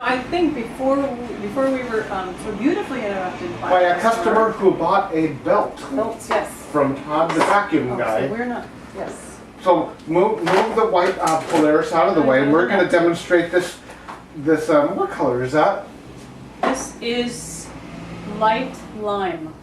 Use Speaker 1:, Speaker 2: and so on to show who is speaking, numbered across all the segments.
Speaker 1: I think before we were so beautifully interrupted
Speaker 2: by a customer who bought a belt.
Speaker 1: Belts, yes.
Speaker 2: From Todd the vacuum guy.
Speaker 1: So we're not, yes.
Speaker 2: So move the white Polaris out of the way, and we're going to demonstrate this. What color is that?
Speaker 1: This is light lime.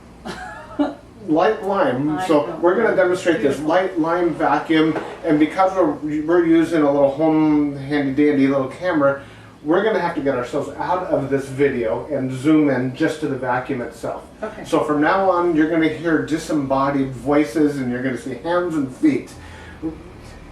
Speaker 2: Light lime. So we're going to demonstrate this light lime vacuum, and because we're using a little home handy dandy little camera, we're going to have to get ourselves out of this video and zoom in just to the vacuum itself.
Speaker 1: Okay.
Speaker 2: So from now on, you're going to hear disembodied voices, and you're going to see hands and feet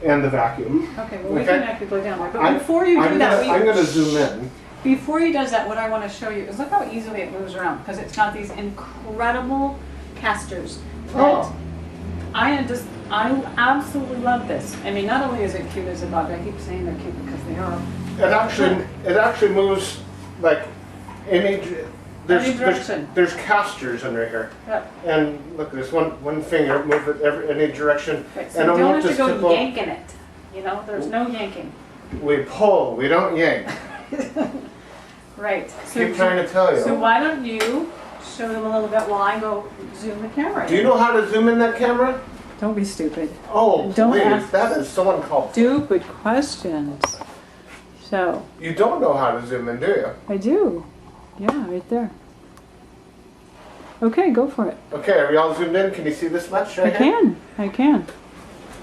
Speaker 2: and the vacuum.
Speaker 1: Okay, well, we can actually go down there. But before you do that,
Speaker 2: I'm going to zoom in.
Speaker 1: Before he does that, what I want to show you is look how easily it moves around, because it's got these incredible casters. I absolutely love this. I mean, not only is it cute as a bug, I keep saying they're cute because they are.
Speaker 2: It actually moves like any direction. There's casters under here.
Speaker 1: Yep.
Speaker 2: And look, this one finger move it any direction.
Speaker 1: Right, so you don't have to go yanking it. You know, there's no yanking.
Speaker 2: We pull, we don't yank.
Speaker 1: Right.
Speaker 2: So keep trying to tell you.
Speaker 1: So why don't you show them a little bit while I go zoom the camera in.
Speaker 2: Do you know how to zoom in that camera?
Speaker 1: Don't be stupid.
Speaker 2: Oh,
Speaker 1: don't
Speaker 2: please.
Speaker 1: ask
Speaker 2: That is so uncalled for.
Speaker 1: Stupid questions. So.
Speaker 2: You don't know how to zoom in, do you?
Speaker 1: I do. Yeah, right there. Okay, go for it.
Speaker 2: Okay, are we all zoomed in? Can you see this much right here?
Speaker 1: I can.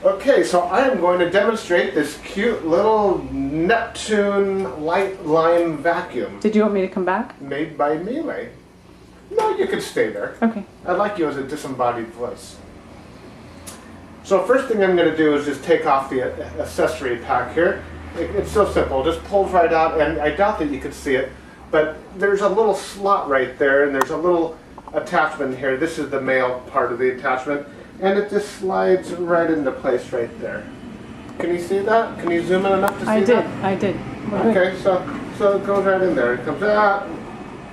Speaker 2: Okay, so I am going to demonstrate this cute little Neptune light lime vacuum.
Speaker 1: Did you want me to come back?
Speaker 2: Made by Miele. No, you can stay there.
Speaker 1: Okay.
Speaker 2: I'd like you as a disembodied voice. So first thing I'm going to do is just take off the accessory pack here. It's so simple, just pulls right out, and I doubt that you can see it, but there's a little slot right there, and there's a little attachment here. This is the male part of the attachment, and it just slides right into place right there. Can you see that? Can you zoom in enough to see that?
Speaker 1: I did.
Speaker 2: Okay, so it goes right in there. It comes out,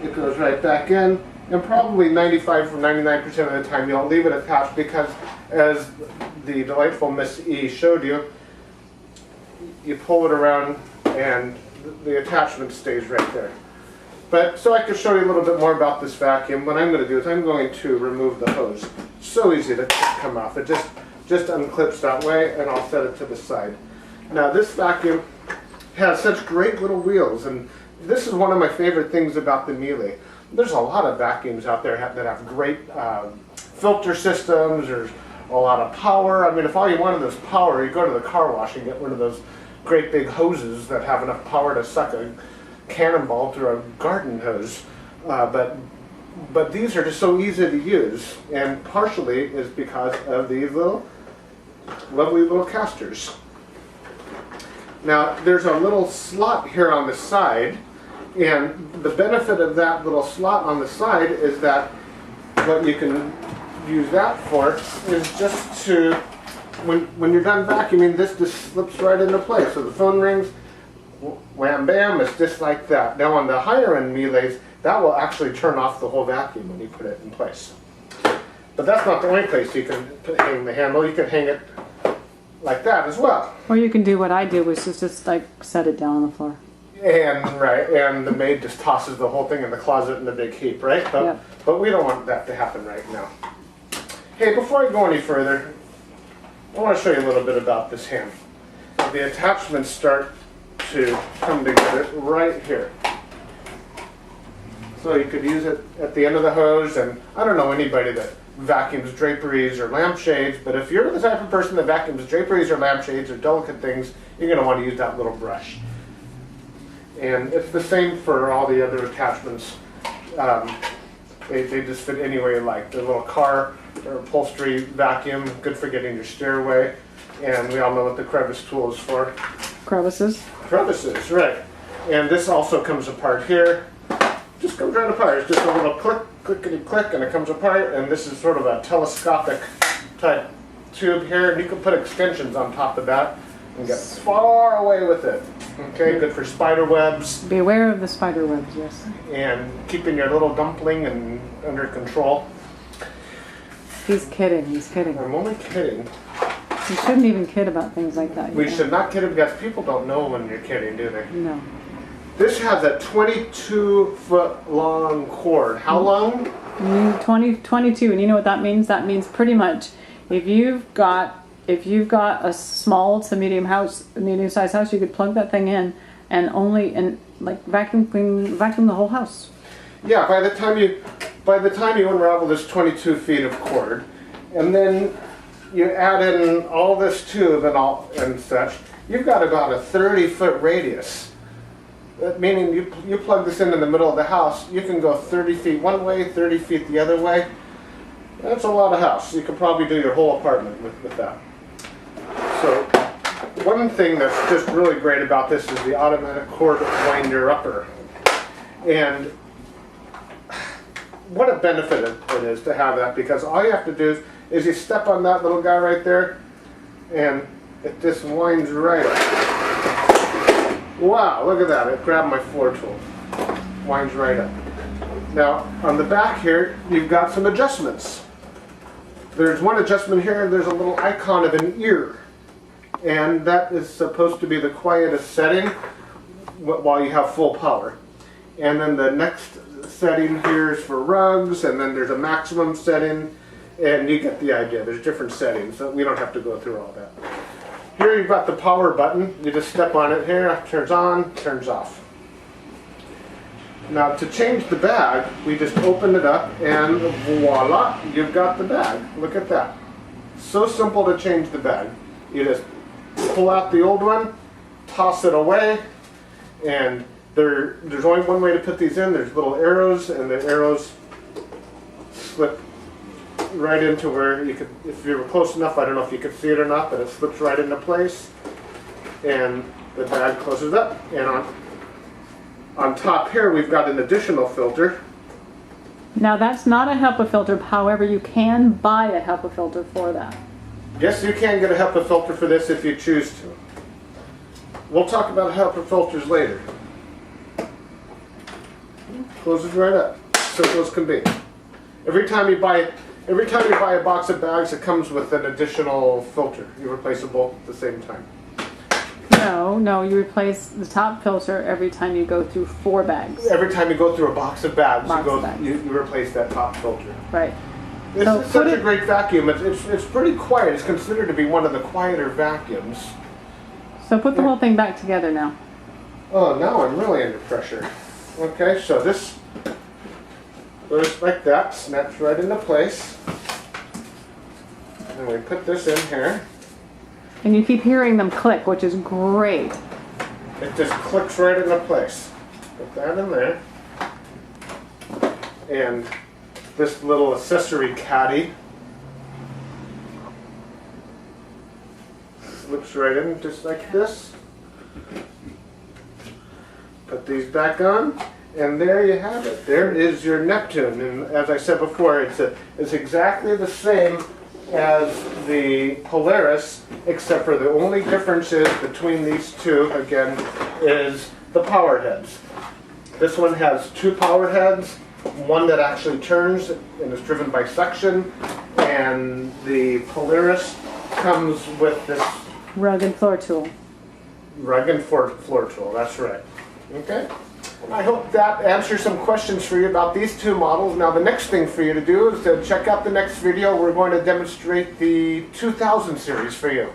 Speaker 2: it goes right back in, and probably 95 or 99% of the time you don't leave it attached because, as the delightful Miss E showed you, you pull it around and the attachment stays right there. But so I can show you a little bit more about this vacuum. What I'm going to do is I'm going to remove the hose. So easy to come off. It just unclips that way, and I'll set it to the side. Now this vacuum has such great little wheels, and this is one of my favorite things about the Miele. There's a lot of vacuums out there that have great filter systems. There's a lot of power. I mean, if all you wanted was power, you go to the car wash and get one of those great big hoses that have enough power to suck a cannonball through a garden hose. But these are just so easy to use, and partially is because of these little lovely little casters. Now there's a little slot here on the side, and the benefit of that little slot on the side is that what you can use that for is just to, when you're done vacuuming, this just slips right into place. So the phone rings, wham bam, it's just like that. Now on the higher end Miele's, that will actually turn off the whole vacuum when you put it in place. But that's not the only place you can hang the handle. You can hang it like that as well.
Speaker 1: Or you can do what I do, which is just like set it down on the floor.
Speaker 2: And the maid just tosses the whole thing in the closet in the big heap, right? But we don't want that to happen right now. Hey, before I go any further, I want to show you a little bit about this hand. The attachments start to come together right here. So you could use it at the end of the hose, and I don't know anybody that vacuums draperies or lampshades, but if you're the type of person that vacuums draperies or lampshades or delicate things, you're going to want to use that little brush. And it's the same for all the other attachments. They just fit anywhere you like. The little car or upholstery vacuum, good for getting your stairway. And we all know what the crevice tool is for.
Speaker 1: Crevices?
Speaker 2: Crevices, right. And this also comes apart here. Just comes right apart. It's just a little click, clickety-click, and it comes apart. And this is sort of a telescopic type tube here. And you can put extensions on top of that and get far away with it. Okay, good for spider webs.
Speaker 1: Beware of the spider webs, yes.
Speaker 2: And keeping your little dumpling under control.
Speaker 1: He's kidding, he's kidding.
Speaker 2: I'm only kidding.
Speaker 1: You shouldn't even kid about things like that.
Speaker 2: We should not kid because people don't know when you're kidding, do they?
Speaker 1: No.
Speaker 2: This has a 22-foot long cord. How long?
Speaker 1: 22, and you know what that means? That means pretty much if you've got a small to medium-sized house, you could plug that thing in and like vacuum the whole house.
Speaker 2: Yeah, by the time you unravel this 22 feet of cord, and then you add in all this tube and such, you've got about a 30-foot radius. Meaning you plug this in the middle of the house, you can go 30 feet one way, 30 feet the other way. That's a lot of house. You could probably do your whole apartment with that. So one thing that's just really great about this is the automatic cord winder upper. And what a benefit it is to have that, because all you have to do is you step on that little guy right there and it just winds right up. Wow, look at that. It grabbed my floor tool. Winds right up. Now, on the back here, you've got some adjustments. There's one adjustment here, there's a little icon of an ear. And that is supposed to be the quietest setting while you have full power. And then the next setting here is for rugs, and then there's a maximum setting, and you get the idea. There's different settings, so we don't have to go through all that. Here you've got the power button. You just step on it here, turns on, turns off. Now to change the bag, we just open it up and voila, you've got the bag. Look at that. So simple to change the bag. You just pull out the old one, toss it away, and there's only one way to put these in. There's little arrows, and the arrows slip right into where you could, if you were close enough, I don't know if you could see it or not, but it slips right into place, and the bag closes up. And on top here we've got an additional filter.
Speaker 1: Now that's not a HEPA filter, however you can buy a HEPA filter for that.
Speaker 2: Yes, you can get a HEPA filter for this if you choose to. We'll talk about HEPA filters later. Closes right up, simple as can be. Every time you buy a box of bags, it comes with an additional filter. You replace them both at the same time.
Speaker 1: No, you replace the top filter every time you go through 4 bags.
Speaker 2: Every time you go through a box of bags, you replace that top filter.
Speaker 1: Right.
Speaker 2: It's such a great vacuum. It's pretty quiet. It's considered to be one of the quieter vacuums.
Speaker 1: So put the whole thing back together now.
Speaker 2: Oh, now I'm really under pressure. Okay, so this goes like that, snaps right into place. And we put this in here.
Speaker 1: And you keep hearing them click, which is great.
Speaker 2: It just clicks right into place. Put that in there. And this little accessory caddy slips right in just like this. Put these back on, and there you have it. There is your Neptune. And as I said before, it's exactly the same as the Polaris, except for the only differences between these two, again, is the power heads. This one has 2 power heads, one that actually turns and is driven by suction, and the Polaris comes with this
Speaker 1: Rug and floor tool.
Speaker 2: Rug and floor tool, that's right. Okay. I hope that answers some questions for you about these 2 models. Now the next thing for you to do is to check out the next video. We're going to demonstrate the 2000 series for you.